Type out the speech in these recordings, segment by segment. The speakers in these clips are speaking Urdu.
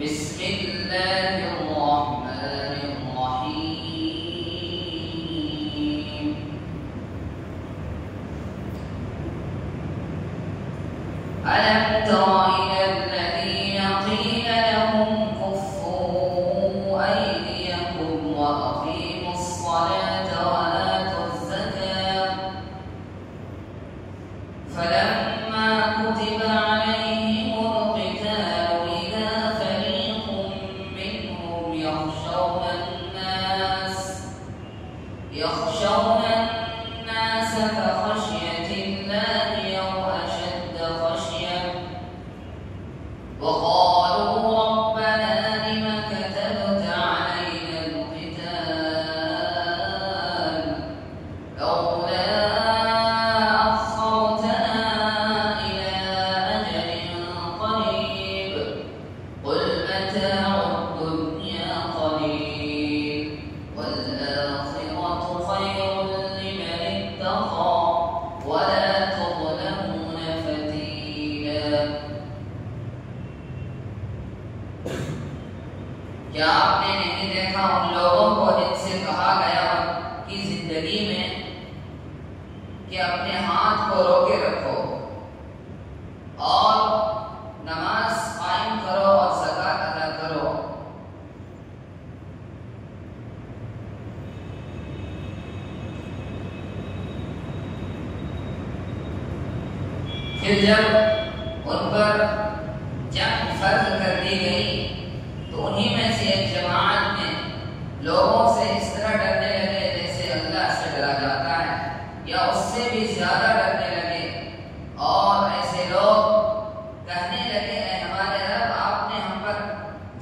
بسم اللہ الرحمن الرحیم ألم تر إلى الذين قيل لهم كفوا أيديكم وأقيموا الصلاة وآتوا الزكاة فلما كتب عليهم القتال إذا فريق منهم يخشون الناس كخشية الله أو أشد خشية وقالوا ربنا لم كتبت علينا القتال لولا أخرتنا إلى أجل قريب قل متاع الدنيا قليل والآخرة خير لمن اتقى ولا تظلمون فتيلا. کیا آپ نے نہیں دیکھا ان لوگوں کو جن سے کہا گیا کہ زندگی میں کہ اپنے ہاتھ کو روکے رکھو اور نماز قائم کرو اور زکات ادا کرو. پھر جب ان پر جنگ فرض کر دی گئی تو انہی میں سے ایک جماعت نے لوگوں سے اس طرح ڈرنے لگے جیسے اللہ سے ڈرا جاتا ہے یا اس سے بھی زیادہ ڈرنے لگے اور ایسے لوگ کہنے لگے اے ہمارے رب آپ نے ہم پر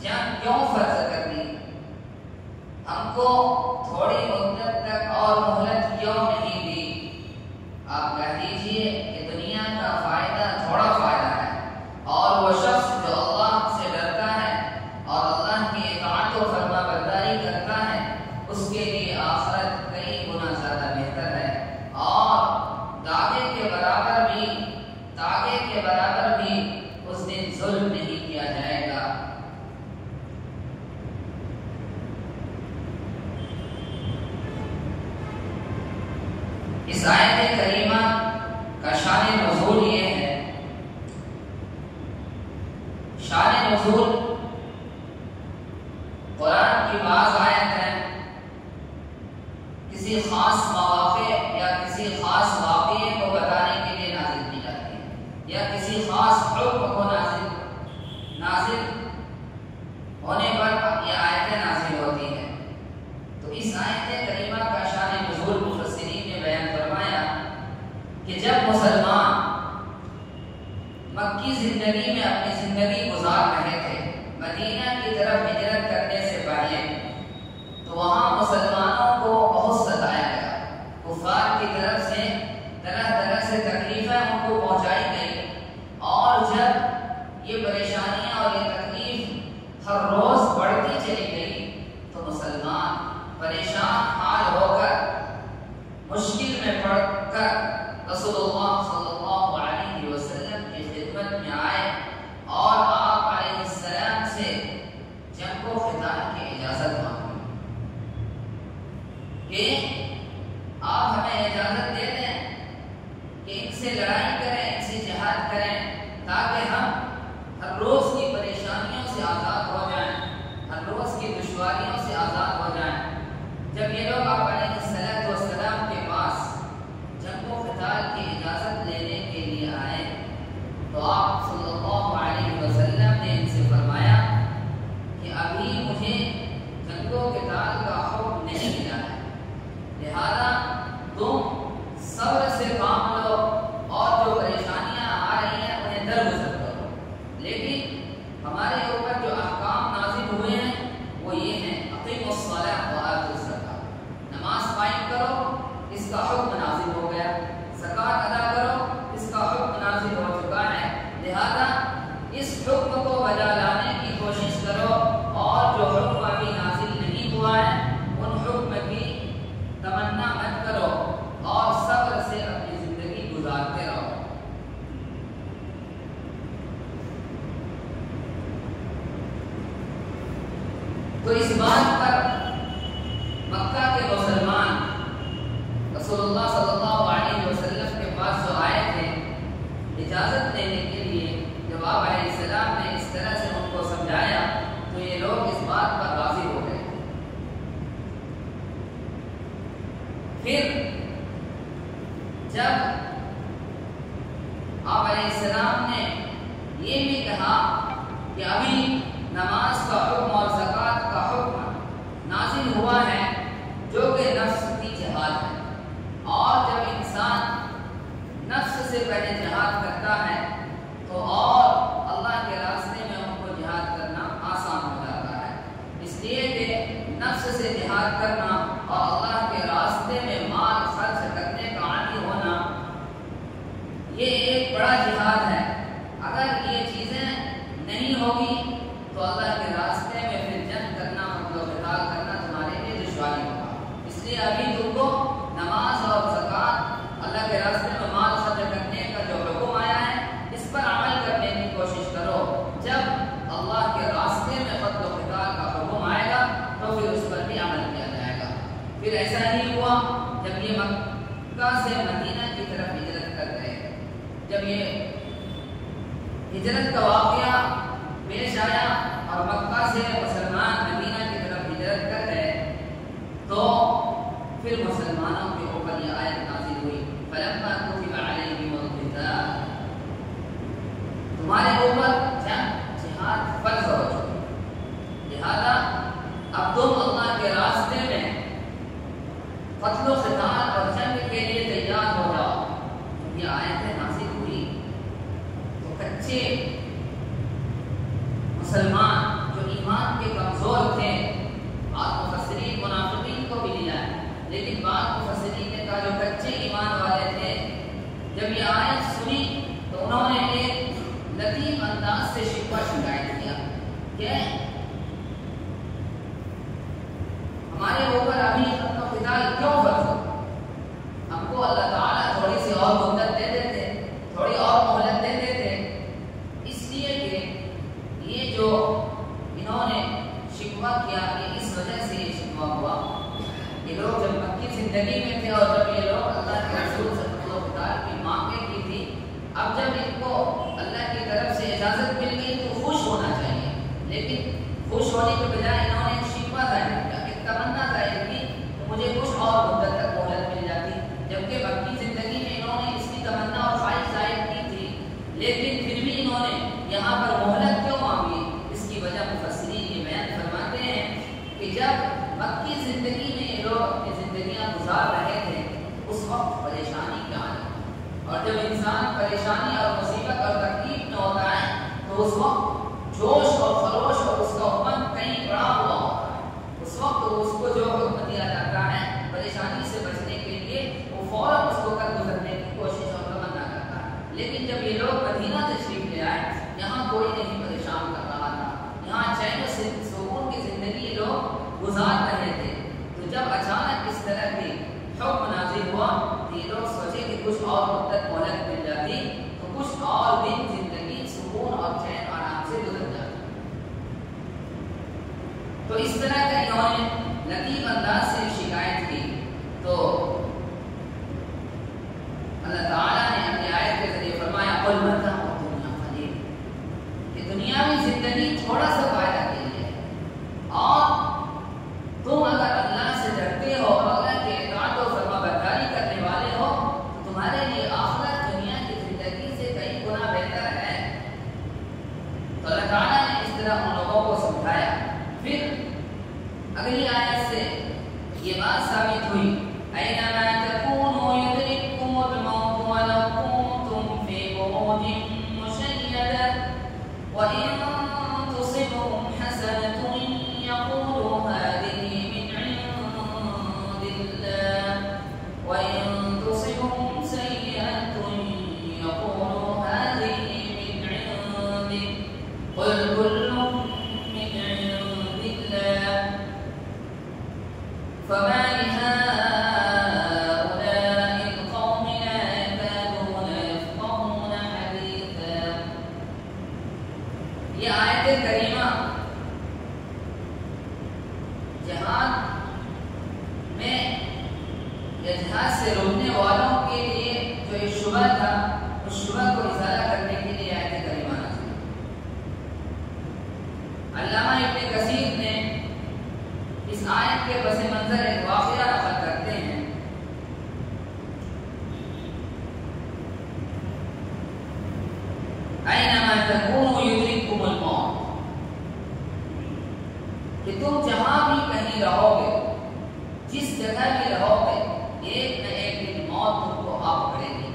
جنگ کیوں فرض کر دی, ہم کو تھوڑی مدت تک اور مہلت کیوں نہیں دی. آپ کہہ دیجئے کہ دنیا کا فائدہ تھوڑا فائدہ ہے اور وہ شخص جو اللہ سے ڈرتا ہے اور اللہ کی اطاعت و فرما برداری کرتا ہے اس کے لیے آخرت کئی گنا زیادہ بہتر ہے اور داغے کے برابر بھی اس دن ظلم نہیں کیا جائے گا. اس آیت کریمہ کا شان نزول یہ ہے. شان نزول قرآن کی بعض آیت ہے کسی خاص مواقع یا کسی خاص واقعے کو بتانے کے لیے نازل کی جاتی ہے یا کسی خاص حکم کو نازل ہونے پر یہ آیتیں نازل ہوتی ہیں. تو اس آیت کریمہ کا شان نزول مفسرین نے بیان فرمایا کہ جب مسلمان مکی زندگی میں اپنی زندگی گزار رہے تھے مدینہ کی طرف ہجرت کرنے سے پہلے تو وہاں مسلمانوں کو بہت ستایا گیا. کفار کی طرف سے طرح طرح سے تکلیفیں ان کو پہنچائی گئی اور جب یہ پریشانیاں اور یہ تکلیف ہر روز بڑھتی چلی گئی تو مسلمان پریشان حال ہو کر مشکل میں پڑ کر رسول اللہ صلی اللہ علیہ وسلم کی خدمت میں آئے اور آپ علیہ السلام سے جنگ و قتال کی اجازت مانگی کہ آپ ہمیں اجازت دے دیں کہ ان سے لڑائی کریں, ان سے جہاد کریں تاکہ ہم ہر روز کی پریشانیوں سے آزاد ہو جائیں, ہر روز کی دشواریوں سے آزاد ہو جائیں. جب یہ لوگ آپ علیہ السلام کے پاس جنگ و قتال کی اجازت لینے کے لیے آئے تو آپ صلی اللہ علیہ وسلم نے ان سے فرمایا کہ ابھی مجھے جنگ و قتال کا حکم نہیں ملا ہے, لہذا تم صبر سے کام لو اور جو پریشانیاں آ رہی ہیں انہیں درگزر کرو. لیکن ہمارے اوپر جو احکام نازل ہوئے ہیں وہ یہ ہیں اقیموا الصلاۃ وآتوا الزکاۃ, نماز قائم کرو اس کا حکم نازل ہو گیا, زکات ادا کرو اس کا حکم نازل ہو چکا ہے. لہذا اس حکم کو بجا لانے کی کوشش کرو اور جو حکم ابھی نازل نہیں ہوا ہے ان حکم کی تمنا مت کرو اور صبر سے اپنی زندگی گزارتے رہو. تو اس بات پر مکہ کے مسلمان رسول اللہ صلی اللہ علیہ وسلم کے پاس جو آئے تھے اجازت لینے کے لیے، جب آپ علیہ السلام نے اس طرح سے ان کو سمجھایا تو یہ لوگ اس بات پر راضی ہو گئے۔ پھر جب آپ علیہ السلام نے یہ بھی کہا کہ ابھی نماز کا حکم اور زکوٰۃ کا حکم نازل ہوا ہے جو کہ نفس کی جہاد ہے، اور جب انسان نفس سے پہلے جہاد کرتا ہے تو اور اللہ کے راستے میں ان کو جہاد کرنا آسان ہو جاتا ہے، اس لیے کہ نفس سے جہاد کرنا اور اللہ کے راستے میں مال خرچ کرنے کا عادی ہونا یہ ایک بڑا جہاد ہے۔ اگر یہ چیزیں نہیں ہوگی تو اللہ کے راستے میں پھر جنگ کرنا، مطلب قتال کرنا تمہارے لیے دشواری ہوگا۔ اس لیے ابھی تم کو نماز اور زکوٰۃ، اللہ کے راستے میں مال خرچ کرنے کا جو حکم آیا ہے اس پر عمل کرنے کی کوشش کرو۔ جب اللہ کے راستے میں قتل و قتال کا حکم آئے گا تو پھر اس پر بھی عمل کیا جائے گا۔ پھر ایسا ہی ہوا جب یہ مکہ سے مدینہ کی طرف ہجرت کر گئے، جب یہ ہجرت کا واقعہ پیش آیا اور مکہ سے مسلمان مدینہ کی طرف ہجرت کر گئے تو پھر مسلمانوں کے اوپر یہ آیت نازل ہوئی، فَلَمَّا كُتِبَ عَلَيْهِمُ الْقِتَالُ، تمہارے اوپر جہاد فرض ہو چکا، لہذا اب تم اللہ کے راستے میں قتل و قتال اور جنگ کے لیے تیار ہو جاؤ۔ یہ آیتیں نازل ہوئی تو کچے مسلمان جو ایمان کے کمزور تھے، بعض مفسرین منافقین کو بھی لیا ہے، لیکن بعض مفسرین نے کہا جو کچے ایمان والے تھے جب یہ آیت سنی تو انہوں نے ایک لطیف انداز سے شکوہ شکایت کیا کہ ہمارے اوپر ابھی قتل و قتال کیوں فرض ہو؟ ہم کو اللہ تعالیٰ تھوڑی سی اور مدت دے دیتے، تھوڑی اور مہلت دے دیتے، اس لیے کہ یہ جو انہوں نے شکوہ کیا یہ اس وجہ سے یہ شکوہ ہوا، یہ لوگ جب مکی زندگی میں تھے اور جب یہ لوگ اللہ کے رسول سے قتل و قتال کی مانگیں کی تھی، اب جب ان کو اللہ کی طرف سے اجازت مل گئی تو خوش ہونا چاہیے، لیکن خوش ہونے کے بجائے انہوں نے ایک شکوہ ظاہر کیا، ایک تمنا ظاہر کی تو مجھے کچھ اور مدت تک مہلت مل جاتی، جبکہ مکی زندگی میں انہوں نے اس کی تمنا اور خواہش ظاہر کی تھی، لیکن پھر بھی انہوں نے یہاں پر مہلت کیوں مانگی؟ اس کی وجہ مفسرین یہ بیان فرماتے ہیں کہ جب مکی زندگی میں یہ لوگ اپنی زندگیاں گزار رہے تھے اس وقت پریشانی کیا ہے، اور جب انسان پریشانی اور مصیبت اور تکلیف میں ہوتا ہے تو اس وقت جوش اور خروش اور اس کا عمل کہیں بڑا ہوا ہوتا ہے، اس وقت اس کو جو حکم دیا جاتا ہے پریشانی سے بچنے کے لیے وہ فوراً اس کو کر گزرنے کی کوشش اور تمنا کرتا ہے، لیکن جب یہ لوگ مدینہ تشریف لے آئے یہاں کوئی نہیں پریشان کر رہا تھا، یہاں چین و سکون کی زندگی لوگ گزار رہے تھے، تو جب اچانک اس طرح کی حکم نازل ہوا تو یہ لوگ سوچے کہ کچھ اور مدت مہلت مل جاتی تو کچھ اور دن زندگی سکون اور چین آرام سے گزر جاتی، تو اس طرح کا انہوں نے لطیف انداز سے شکایت کی، تو اللہ تعالیٰ نے اپنی آیت کے ذریعے فرمایا قُلْ مَتَاعُ الدُّنْيَا قَلِيلٌ، کہ دنیاوی زندگی تھوڑا سا فائدہ کے لیے، اور تم اگر اللہ سے ڈرتے ہو اور اللہ کے اطاعت و فرما برداری کرنے والے ہو تو تمہارے لیے آخرت دنیا کی زندگی سے کئی گنا بہتر ہے۔ تو اللہ تعالیٰ نے اس طرح ان لوگوں کو سمجھایا۔ پھر اگلی آیت سے یہ بات ثابت ہوئی اَيْنَمَا تَكُونُوا يُدْرِكْكُمُ الْمَوْتُ وَلَوْ كُنْتُمْ فِي بُرُوجٍ مُّشَيَّدَةٍ وَإِن تُصِبْهُمْ حَسَنَةٌ يَقُولُوا هَٰذِهِ مِنْ عِندِ اللَّهِ وَإِن تُصِبْهُمْ سَيِّئَةٌ يَقُولُوا هَٰذِهِ مِنْ عِندِكَ قُلْ كُلٌّ مِّنْ عِندِ اللَّهِ فَمَا لِهَٰؤُلَاءِ الْقَوْمِ لَا يَكَادُونَ يَفْقَهُونَ حَدِيثًا۔ یہ آیت کریمہ جہاد میں یا جہاد سے روکنے والوں کے لیے جو ایک شبہ تھا اس شبہ کو ازالہ کرنے کے لیے آیت کریمہ نازل ہوئی۔ علامہ ابن کثیر نے اس آیت کے پس منظر ایک واقعہ نقل کرتے ہیں۔ اینما تکونوا یدرککم الموت، کہ تم جہاں بھی کہیں رہو گے، جس جگہ بھی رہو گے، ایک نہ ایک دن موت تم کو آ پکڑے گی۔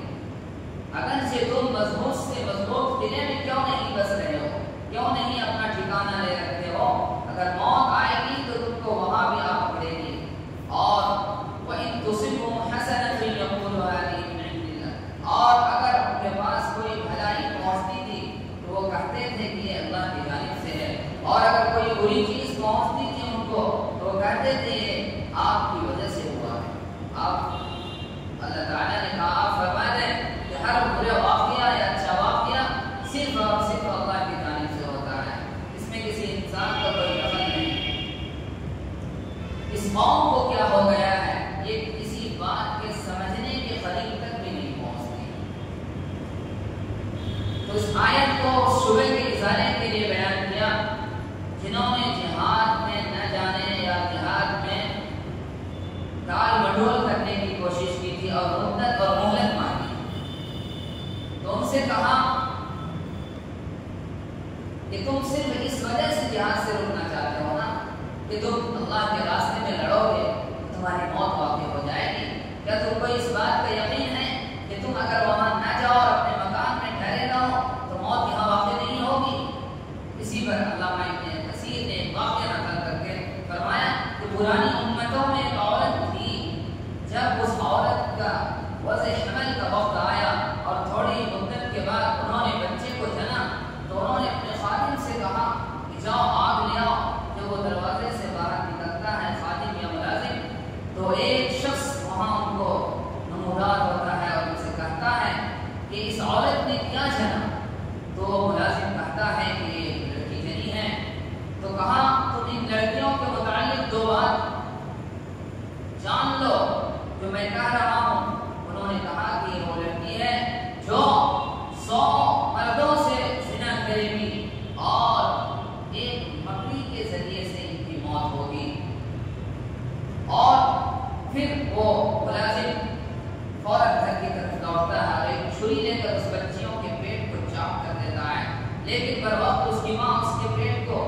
اگرچہ تم مضبوط سے مضبوط قلعے میں کیوں نہیں بس رہے ہو، کیوں نہیں اپنا ٹھکانہ لے رکھتے ہو، اگر موت آئے گی تو تم کو وہاں بھی آ پکڑے گی۔ اور وَإِن تُصِبْهُمْ حَسَنَةٌ يَقُولُوا هَٰذِهِ مِنْ عِندِ اللَّهِ، اور اگر ان کے پاس کوئی بھلائی پہنچتی تھی تو وہ کہتے تھے کہ یہ اللہ کی جانب سے ہے، اور اگر کوئی بری چیز پہنچتی تھی ان کو تو وہ کہتے تھے یہ آپ کی وجہ سے ہوا ہے۔ آپ اللہ تعالیٰ نے کہا، آپ فرما دیں کہ ہر برے واقعہ یا اچھا واقعہ صرف اور صرف اللہ کی جانب سے ہوتا ہے، اس میں کسی انسان کا کوئی دخل نہیں۔ اس قوم کو کیا ہو گیا ہے، یہ کسی بات کے سمجھنے کے قریب تک بھی نہیں پہنچتی۔ تو اس آیت کو اس شبے کے ازالے کے لیے بیان کیا جنہوں نے جہاد میں نہ جانے یا جہاد میں ٹال مٹول کرنے کی کوشش کی تھی اور مدت اور مہلت مانگی، تو ان سے کہا کہ تم صرف اس وجہ سے جہاد سے رکنا چاہتے ہو نا کہ تم اللہ کے راستے میں لڑو گے تو تمہاری موت واقع ہو جائے گی۔ کیا تم کو اس بات کا یقین ہے کہ تم اگر وہاں نہ جاؤ اور اپنے مکان میں ٹھہرے رہو تو موت یہاں واقع نہیں ہوگی؟ اسی پر علامہ ابن کثیر نے ایک واقعہ نقل کر کے فرمایا کہ پرانی امتوں میں ایک عورت تھی، جب اس عورت کا وضع حمل کا وقت آیا اور تھوڑی مدت کے بعد انہوں نے بچے کو جنا تو انہوں نے اپنے خادم سے کہا کہ جاؤ آگ لے آؤ۔ جب وہ دروازے سے باہر نکلتا ہے خادم یا ملازم تو ایک شخص وہاں ان کو نمودار ہوتا ہے اور ان سے کہتا ہے کہ اس عورت نے کیا جنا؟ تو ملازم کہتا ہے کہ یہ لڑکی جنی ہے۔ تو کہا تم ان لڑکیوں کے متعلق دو بات جان لو جو میں کہہ رہا ہوں۔ انہوں نے کہا کہ وہ لڑکی ہے جو 100 مردوں سے زنا کرے گی اور ایک مکڑی کے ذریعے سے ان کی موت ہوگی۔ اور پھر وہ ملازم فوراً گھر کی طرف دوڑتا ہے اور ایک چھری لے کر اس بچیوں کے پیٹ کو چاک کر دیتا ہے، لیکن بر وقت اس کی ماں اس کے پیٹ کو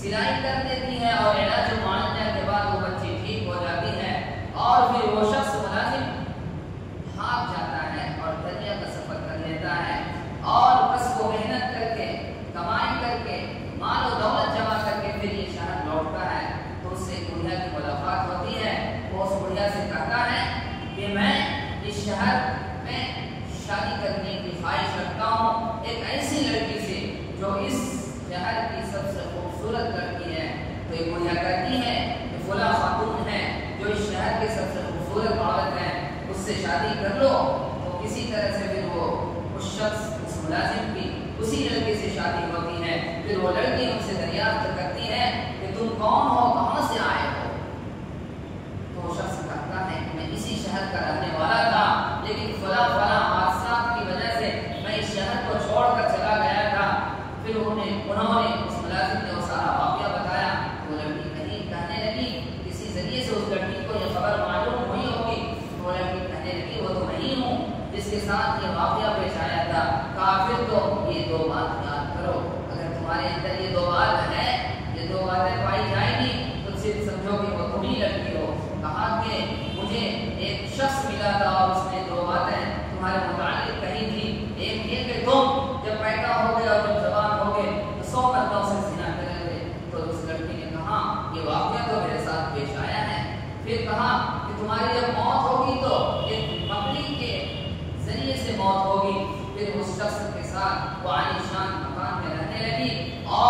سلائی کر دیتی ہے اور علاج و معالجہ کے بعد وہ بچی ٹھیک ہو جاتی ہے۔ اور پھر وہ شخص ملازم بھاگ جاتا ہے اور دریا کا سفر کر لیتا ہے اور بس وہ محنت کر کے کمائی کر کے مال و دولت جمع کر کے پھر یہ شہر لوٹتا ہے تو اس سے ایک بڑھیا کی ملاقات ہوتی ہے۔ وہ اس بڑھیا سے کہتا ہے کہ میں اس شہر میں شادی کرنے کی خواہش رکھتا ہوں ایک ایسی لڑکی سے جو اس شہر کی سب سے خوبصورت لڑکی ہے۔ تو ایک بڑھیا کہتی ہے کہ فلاں خاتون ہے جو اس شہر کی سب سے خوبصورت عورت ہے، اس سے شادی کر لو۔ تو کسی طرح سے پھر وہ اس شخص اس ملازم کی اسی لڑکی سے شادی ہوتی ہے۔ پھر وہ لڑکی ان سے دریافت کرتی ہے کہ تم کون ہو، کہاں سے آئے ہو؟ تو وہ شخص کہتا ہے کہ میں اسی شہر کا رہنے والا تھا، لیکن فلاں حادثات کی وجہ سے میں اس شہر کو چھوڑ کر چلا گیا تھا۔ پھر انہوں نے اس ملازم نے وہ سارا واقعہ بتایا۔ وہ لڑکی کہنے لگی، کسی ذریعے سے اس لڑکی کو یہ خبر معلوم ہوئی ہوگی۔ وہ لڑکی کہنے لگی وہ تو میں ہوں جس کے ساتھ یہ واقعہ پیش آیا تھا۔ کہا پھر تو یہ دو بات یاد کرو، اگر تمہارے اندر یہ دو بات ہے، یہ دو باتیں پائی جائیں گی تو صرف سمجھو کہ وہ تم ہی لڑکی ہو۔ کہا کہ مجھے ایک شخص ملا تھا اور اس نے دو باتیں تمہارے متعلق کہی تھی، ایک یہ کہ تم جب پیدا ہو گئے اور جب جوان ہو گئے تو 100 مردوں سے زنا کریں گے۔ تو اس لڑکی نے کہا یہ واقعہ تو میرے ساتھ پیش آیا ہے۔ پھر کہا کہ تمہاری جب موت ہوگی تو ایک مکڑی کے ذریعے سے موت ہوگی۔ پھر اس شخص کے ساتھ وہ عالیشان مکان میں رہنے لگی اور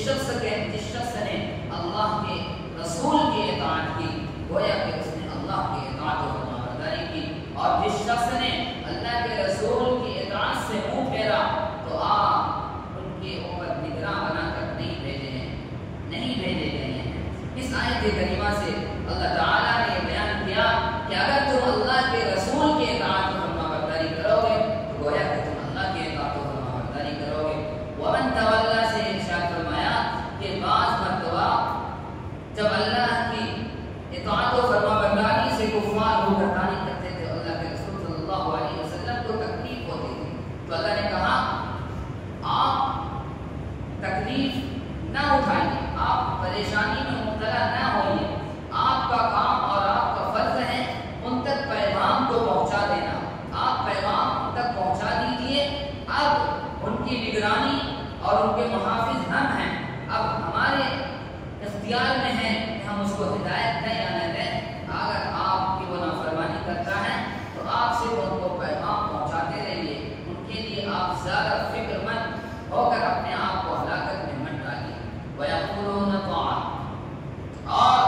جس شخص نے اللہ کے رسول کی اطاعت کی گویا کہ اس نے اللہ کی اطاعت و فرمانبرداری کی، اور جس شخص نے اللہ کے رسول کی اطاعت سے منہ پھیرا تو آپ ان کے اوپر نگراں بنا کر نہیں بھیجے گئے ہیں۔ اس آیت کریمہ سے اللہ تعالیٰ نے یہ بیان کیا کہ اگر تم اللہ کے رسول کی اطاعت و فرمانبرداری کرو گے تو گویا کہ تم اللہ کی اطاعت و فرمانبرداری کرو گے۔ ومن تولیٰ سے ارشاد فرمایا کہ بعض مرتبہ جب اللہ کی اطاعت و فرمانبرداری سے کفار روگردانی کرتے تھے، اللہ کے رسول صلی اللہ علیہ وسلم کو تکلیف ہوتی تھی، تو اللہ نے کہا آپ تکلیف نہ اٹھائیے، آپ پریشانی میں مبتلا نہ ہوئیے، آپ کا کام اور آپ کا فرض ہے ان تک پیغام کو پہنچا دینا، آپ پیغام ان تک پہنچا دیجئے۔ اب ان کی نگرانی اور ان کے محافظ ہم ہیں، اب ہمارے اختیار میں ہے کہ ہم اس کو ہدایت دیں یا نہ دیں۔ اگر آپ کی وہ نافرمانی کرتا ہے تو آپ صرف ان کو پیغام پہنچاتے رہیے، ان کے لیے آپ زیادہ فکر مند ہو کر اپنے آپ کو ہلاکت میں مت ڈالیے۔ وَيَقُولُونَ طَاعَةً، اور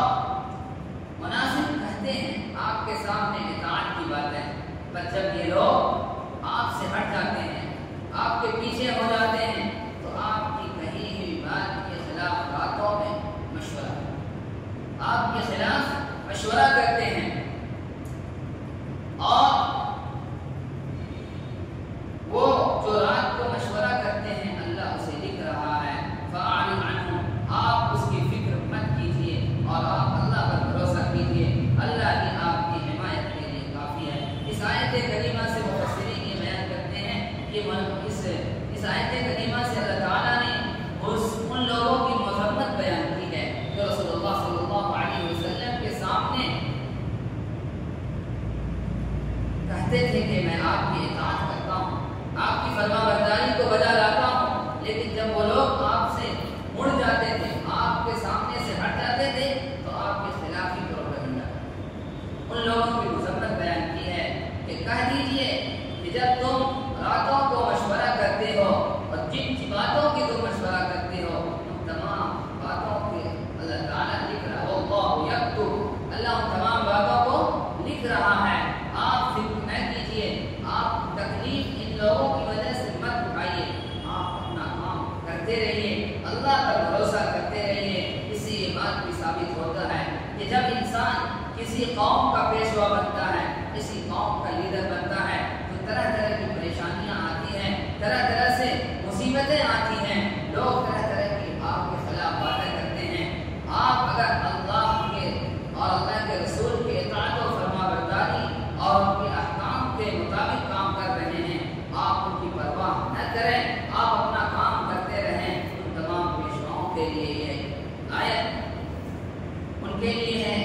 مناسب کہتے ہیں آپ کے سامنے اطاعت کی باتیں، پر جب یہ لوگ آپ سے ہٹ جاتے ہیں، آپ کے پیچھے ہو جاتے ہیں تو آپ کی کہی ہوئی بات کے خلاف باتوں میں مشورہ، آپ کے خلاف مشورہ کرتے ہیں، اور وہ جو رات کو مشورہ کرتے ہیں اللہ اسے لکھ رہا ہے۔ فَأَعْرِضْ عَنْهُمْ، آپ اس کی فکر مت کیجیے اور آپ اللہ پر بھروسہ کیجیے، اللہ ہی آپ کی حمایت کے لیے کافی ہے۔ اس آیت کریمہ سے مفسرین یہ بیان کرتے ہیں کہ اس آیت کریمہ سے اللہ تعالیٰ نے ان لوگوں کی مذمت بیان کی ہے جو رسول اللہ صلی اللہ علیہ وسلم کے سامنے کہتے تھے کہ میں آپ کی اطاعت کرتا ہوں، آپ کی فرمانبرداری کو بجا لاتا ہوں، لیکن جب وہ لوگ آپ سے مڑ جاتے تھے، آپ کے سامنے سے ہٹ جاتے تھے تو آپ کے خلاف ہی پروپیگنڈا ان لوگوں کی مذمت بیان کی ہے کہ کہہ دیجئے کہ جب تم راتوں کو مشورہ کرتے ہو اور جن باتوں کی تم مشورہ کرتے ہو ان تمام باتوں کے اللہ تعالیٰ لکھ رہا ہے، اللہ یکتب، اللہ ان تمام باتوں کو لکھ رہا ہے۔ آپ فکر نہ کیجیے، آپ تکلیف ان لوگوں کی وجہ سے مت اٹھائیے، آپ اپنا کام کرتے رہیے، اللہ پر بھروسہ کرتے رہیے۔ اس سے یہ بات بھی ثابت ہوتا ہے کہ جب انسان کسی قوم کا پیشوا بنتا ہے، کسی قوم کا لیڈر بنتا ہے تو طرح طرح کی پریشانیاں آتی ہیں، طرح طرح سے مصیبتیں آتی ہیں، لوگ طرح طرح کی آپ کے خلاف باتیں کرتے ہیں۔ آپ اگر اللہ کے اور اللہ کے رسول کی اطاعت و فرمانبرداری اور ان کے احکام کے مطابق کام کر رہے ہیں، آپ ان کی پرواہ نہ کریں، آپ اپنا کام کرتے رہیں۔ ان تمام پیشواؤں کے لیے یہ آیت ان کے لیے ہے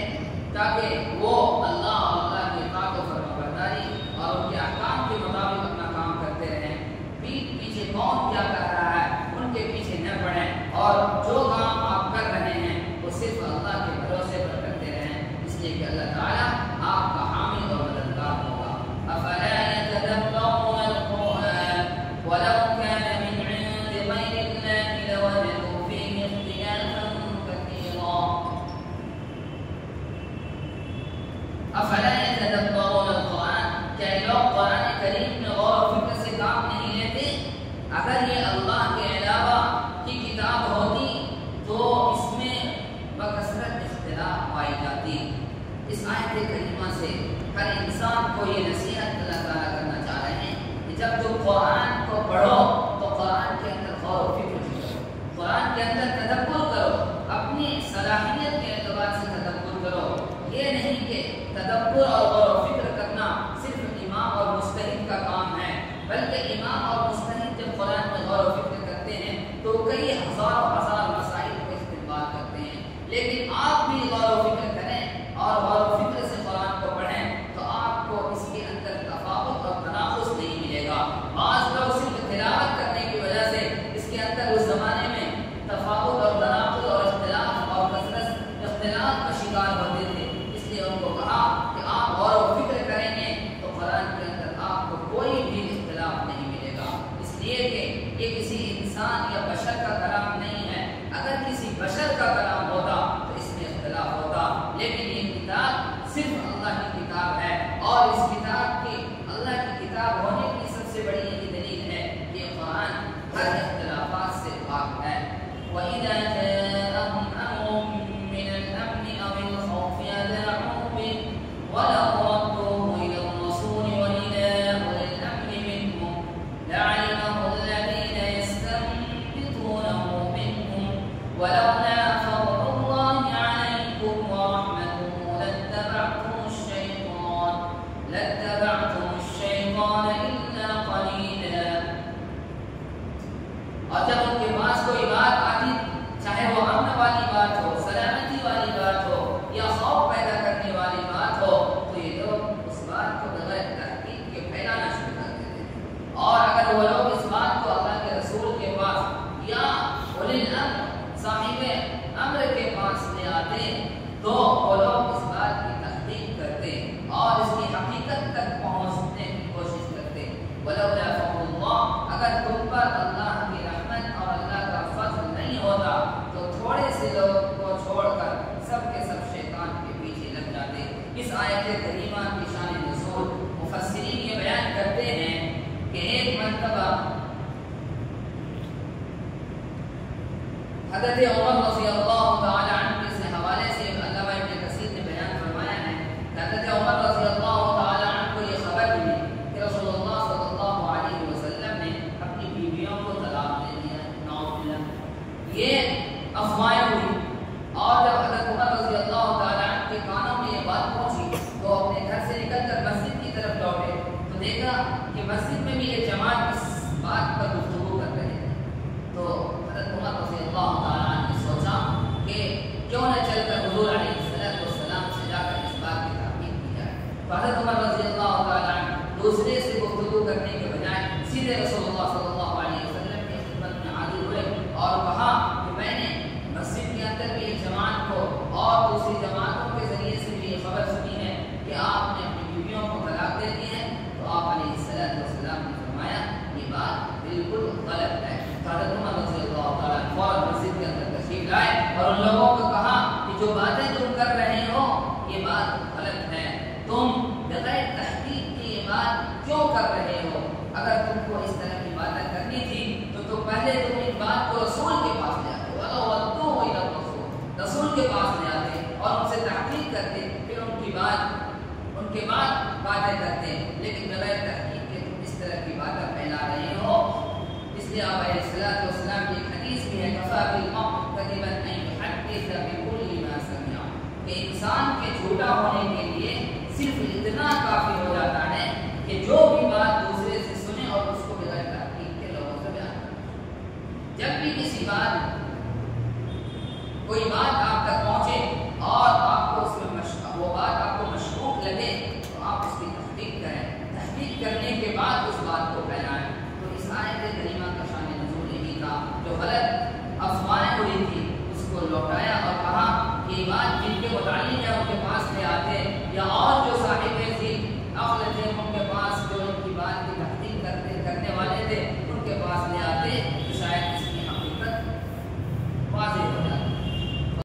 تاکہ وہ اللہ اور اللہ کی اطاعت و فرمانبرداری اور ان کے احکام کے مطابق اپنا کام کرتے رہیں، پیچھے کون کیا کر رہا ہے ان کے پیچھے نہ پڑیں، اور جو کام آپ کر رہے ہیں وہ صرف اللہ کے بھروسے پر کرتے رہیں، اس لیے کہ اللہ تعالیٰ آپ کا حامی اور مددگار ہوگا۔ افلا يتدبرون القرآن ولو كان من عند غير الله لوجدوا فيه اختلافا كثيرا۔ افلا يتدبرون القرآن، کیا لوگ قرآن کریم میں غور و فکر سے کام نہیں لیتے؟ اگر یہ اللہ کے علاوہ کی کتاب ہوتی تو اس میں بکثرت اختلاف پائی جاتی۔ اس آیت کریمہ سے ہر انسان کو یہ نصیحت اللہ تعالیٰ کرنا چاہ رہے ہیں کہ جب تم قرآن کو پڑھو تو قرآن کے اندر غور و فکر کرو، قرآن کے اندر تدبر کرو، اپنی صلاحیت کے اعتبار سے تدبر کرو۔ یہ نہیں کہ تدبر اور غور و فکر کرنا صرف امام اور مجتہد کا کام ہے، بلکہ امام اور مجتہد جب قرآن میں غور و فکر کرتے ہیں تو کئی ہزار مسائل کو استعمال کرتے ہیں، لیکن آپ بھی غور و فکر کریں اور غور و فکر سے قرآن کو پڑھیں تو آپ کو اس کے اندر تفاوت اور تناقض نہیں ملے گا۔ بعض لوگ صرف تلاوت کرنے کی وجہ سے اس کے اندر اس زمانے میں تفاوت اور تناقض اور اختلاف اور کثرت اختلاف کا شکار ہوتے تھے، اس لیے ان کو کہا کہ آپ غور و فکر کریں گے تو قرآن کے اندر آپ کو کوئی بھی اختلاف نہیں ملے گا، اس لیے کہ یہ کسی انسان یا بشر کا کلام نہیں ہے۔ اگر تم پر اللہ کی رحمت اور اللہ کا فضل نہیں ہوتا تو تھوڑے سے لوگ کو چھوڑ کر سب کے سب شیطان کے پیچھے لگ جاتے۔ اس آیت کریمہ کی شان نزول مفسرین یہ بیان کرتے ہیں کہ ایک مرتبہ حضرت عمر رضی اللہ تعالی عنہ کے حوالے سے علامہ ابن کثیر نے بیان فرمایا ہے کہ حضرت عمر رضی اللہ تعالی عنہ کو یہ خبر ملی کہ رسول اللہ صلی اللہ علیہ وسلم نے اپنی بیویوں کو طلاق دے دیا۔ نعوذ باللہ، یہ افواہیں ہوئی اور جب حضرت عمر رضی اللہ تعالی عنہ کے کانوں میں یہ بات پہنچی تو اپنے گھر سے نکل کر مسجد کی طرف لوٹے تو دیکھا کہ مسجد میں بھی یہ جماعت اس بات پر گفتگو کر رہے تھے۔ تو حضرت عمر رضی اللہ تعالی عنہ نے سوچا کہ کیوں نہ چل کر حضور علیہ السلام سے جا کر اس بات کی تحقیق کی جائے۔ تو حضرت عمر رضی اللہ تعالی عنہ دوسرے سے گفتگو کرنے کے بجائے سیدھے رسول اللہ صلی اللہ علیہ وسلم کی خدمت میں حاضر ہوئے اور کہا کہ میں نے مسجد کے اندر بھی ایک جماعت کو اور دوسری جماعتوں کے ذریعے سے بھی یہ خبر سنی ہے کہ آپ نے اپنی بیویوں کو طلاق دے دی ہے۔ تو آپ علیہ السلام نے فرمایا یہ بات بالکل غلط ہے۔ حضرت عمر رضی اللہ تعالیٰ فوراً مسجد کے اندر تشریف لائے اور ان لوگوں کو کہا کہ جو باتیں تم کر رہے ہو یہ بات غلط ہے، تم بغیر تحقیق کے یہ بات کیوں کر رہے ہو؟ اگر تم کو اس طرح کی باتیں کرنی تھی تو پہلے تم اس بات کو رسول کے پاس لے آتے، رسول کے پاس لے آتے اور ان سے تحقیق کرتے، پھر ان کے بعد باتیں کرتے، لیکن بغیر تحقیق کے تم اس طرح کی باتیں پھیلا رہے ہو۔ اس لیے آپ علیہ السلام کی ایک حدیث بھی ہے کفا بالمرء کذبا ان یحدث بکل ما سمع، کہ انسان کے جھوٹا ہونے کے لیے صرف اتنا کافی ہو جاتا ہے کہ جو بھی بات دوسرے سے سنے اور اس کو بغیر تحقیق کے لوگوں سے بیان کرے۔ جب بھی کسی بات کوئی بات آپ تک پہنچے اور آپ کو اس میں وہ بات آپ کو مشکوک لگے تو آپ اس کی تحقیق کریں، تحقیق کرنے کے بعد اس بات کو پھیلائیں۔ تو اس آیت کریمہ کا شان نزول یہی تھا، جو غلط